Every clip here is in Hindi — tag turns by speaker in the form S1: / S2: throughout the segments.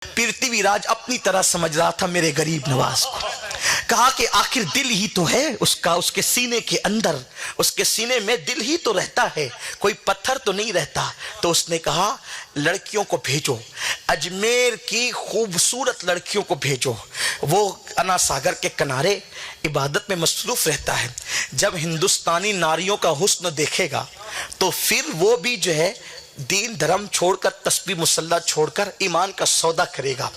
S1: पृथ्वीराज अपनी तरह समझ रहा था मेरे गरीब नवाज को। कहा कि आखिर दिल ही तो है उसका, उसके सीने के अंदर, उसके सीने में दिल ही तो रहता है, कोई पत्थर तो नहीं रहता। तो उसने कहा लड़कियों को भेजो, अजमेर की खूबसूरत लड़कियों को भेजो। वो अना सागर के किनारे इबादत में मसरूफ रहता है। जब हिंदुस्तानी नारियों का हुस्न देखेगा तो फिर वो भी जो है दीन धर्म छोड़कर, तस्बीह मुसल्ला छोड़कर ईमान का सौदा करेगा।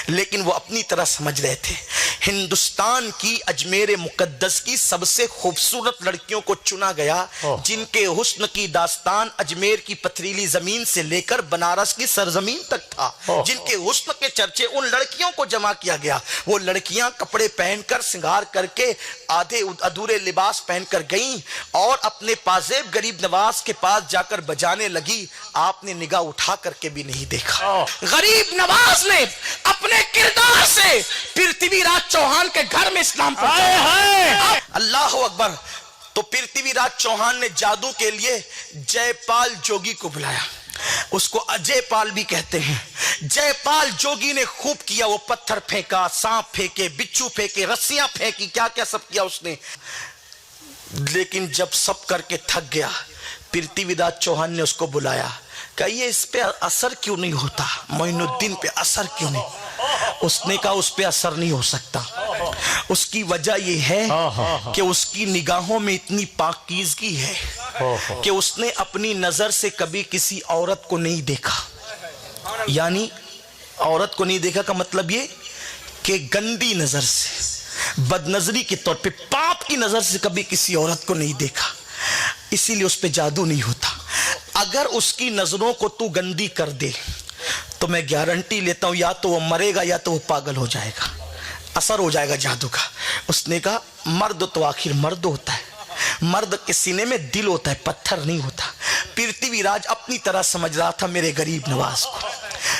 S1: लेकिन वो अपनी तरह समझ रहे थे हिंदुस्तान की अजमेर मुकद्दस की सबसे खूबसूरत लड़कियों को चुना गया, जिनके हुस्न की दास्तान अजमेर की पथरीली जमीन से लेकर बनारस की सरजमीन तक था। जिनके हुस्न के चर्चे, उन लड़कियों को जमा किया गया। वो लड़कियां कपड़े पहनकर, श्रृंगार करके, आधे अधूरे लिबास पहनकर गईं और अपने पाजेब गरीब नवाज के पास जाकर बजाने लगी। आपने निगाह उठा करके भी नहीं देखा। गरीब नवाज ने अपने किरदार से पृथ्वीराज चौहान के घर में इस्लाम पहुंचाया। अल्लाह अकबर। तो पृथ्वीराज चौहान ने जादू के लिए जयपाल जोगी को बुलाया। उसको अजयपाल भी कहते हैं। जयपाल जोगी ने खूब किया। वो पत्थर फेंका, सांप फेंके, बिच्छू फेंके, रस्सियां फेंकी, क्या क्या सब किया उसने। लेकिन जब सब करके थक गया, पृथ्वीराज चौहान ने उसको बुलाया। कहिए इस पे असर क्यों नहीं होता, मोइनुद्दीन पे असर क्यों नहीं? उसने कहा उस पे असर नहीं हो सकता। उसकी वजह यह है कि उसकी निगाहों में इतनी पाकीज़गी है कि उसने अपनी नजर से कभी किसी औरत को नहीं देखा। यानी औरत को नहीं देखा का मतलब ये कि गंदी नजर से, बदनजरी के तौर पे, पाप की नजर से कभी किसी औरत को नहीं देखा। इसीलिए उस पे जादू नहीं होता। अगर उसकी नजरों को तू गंदी कर दे तो मैं गारंटी लेता हूं या तो वो मरेगा या तो वो पागल हो जाएगा, असर हो जाएगा जादू का। उसने कहा मर्द तो आखिर मर्द होता है, मर्द के सीने में दिल होता है, पत्थर नहीं होता। पृथ्वीराज अपनी तरह समझ रहा था मेरे गरीब नवाज को।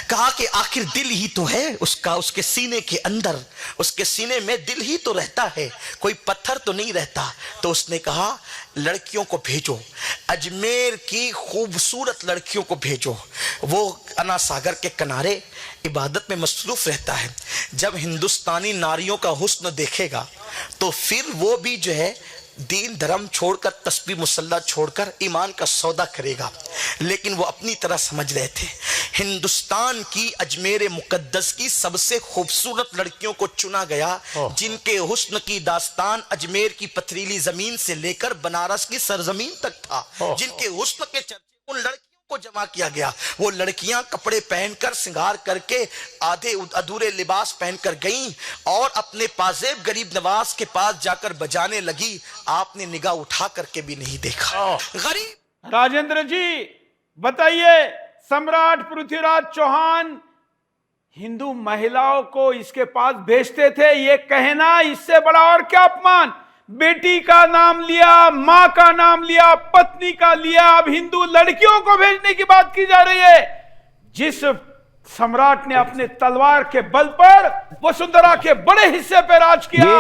S1: कहा कि आखिर दिल ही तो है उसका, उसके सीने के अंदर, उसके सीने में दिल ही तो रहता है, कोई पत्थर तो नहीं रहता। तो उसने कहा लड़कियों को भेजो, अजमेर की खूबसूरत लड़कियों को भेजो। वो अना सागर के किनारे इबादत में मसरूफ रहता है। जब हिंदुस्तानी नारियों का हुस्न देखेगा तो फिर वो भी जो है दीन धर्म छोड़कर, तस्बीह मुसल्ला छोड़कर ईमान का सौदा करेगा। लेकिन वो अपनी तरह समझ रहे थे हिंदुस्तान की अजमेर मुकद्दस की सबसे खूबसूरत लड़कियों को चुना गया, जिनके हुस्न की दास्तान अजमेर की पथरीली जमीन से लेकर बनारस की सरजमीन तक था। जिनके हुस्न के चर्चे, उन लड़कियों को जमा किया गया। वो लड़कियां कपड़े पहनकर, श्रृंगार करके, आधे अधूरे लिबास पहनकर गईं और अपने पाजेब गरीब नवाज के पास जाकर बजाने लगी। आपने निगाह उठा करके भी नहीं देखा। गरीब
S2: राजेंद्र जी बताइए, सम्राट पृथ्वीराज चौहान हिंदू महिलाओं को इसके पास भेजते थे, ये कहना इससे बड़ा और क्या अपमान। बेटी का नाम लिया, मां का नाम लिया, पत्नी का लिया, अब हिंदू लड़कियों को भेजने की बात की जा रही है। जिस सम्राट ने अपने तलवार के बल पर वसुंधरा के बड़े हिस्से पर राज किया,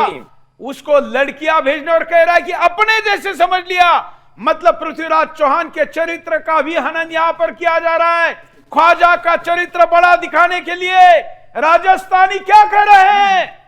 S2: उसको लड़कियां भेजने और कह रहा है कि अपने जैसे समझ लिया। मतलब पृथ्वीराज चौहान के चरित्र का भी हनन यहां पर किया जा रहा है। ख्वाजा का चरित्र बड़ा दिखाने के लिए राजस्थानी क्या कह रहे हैं?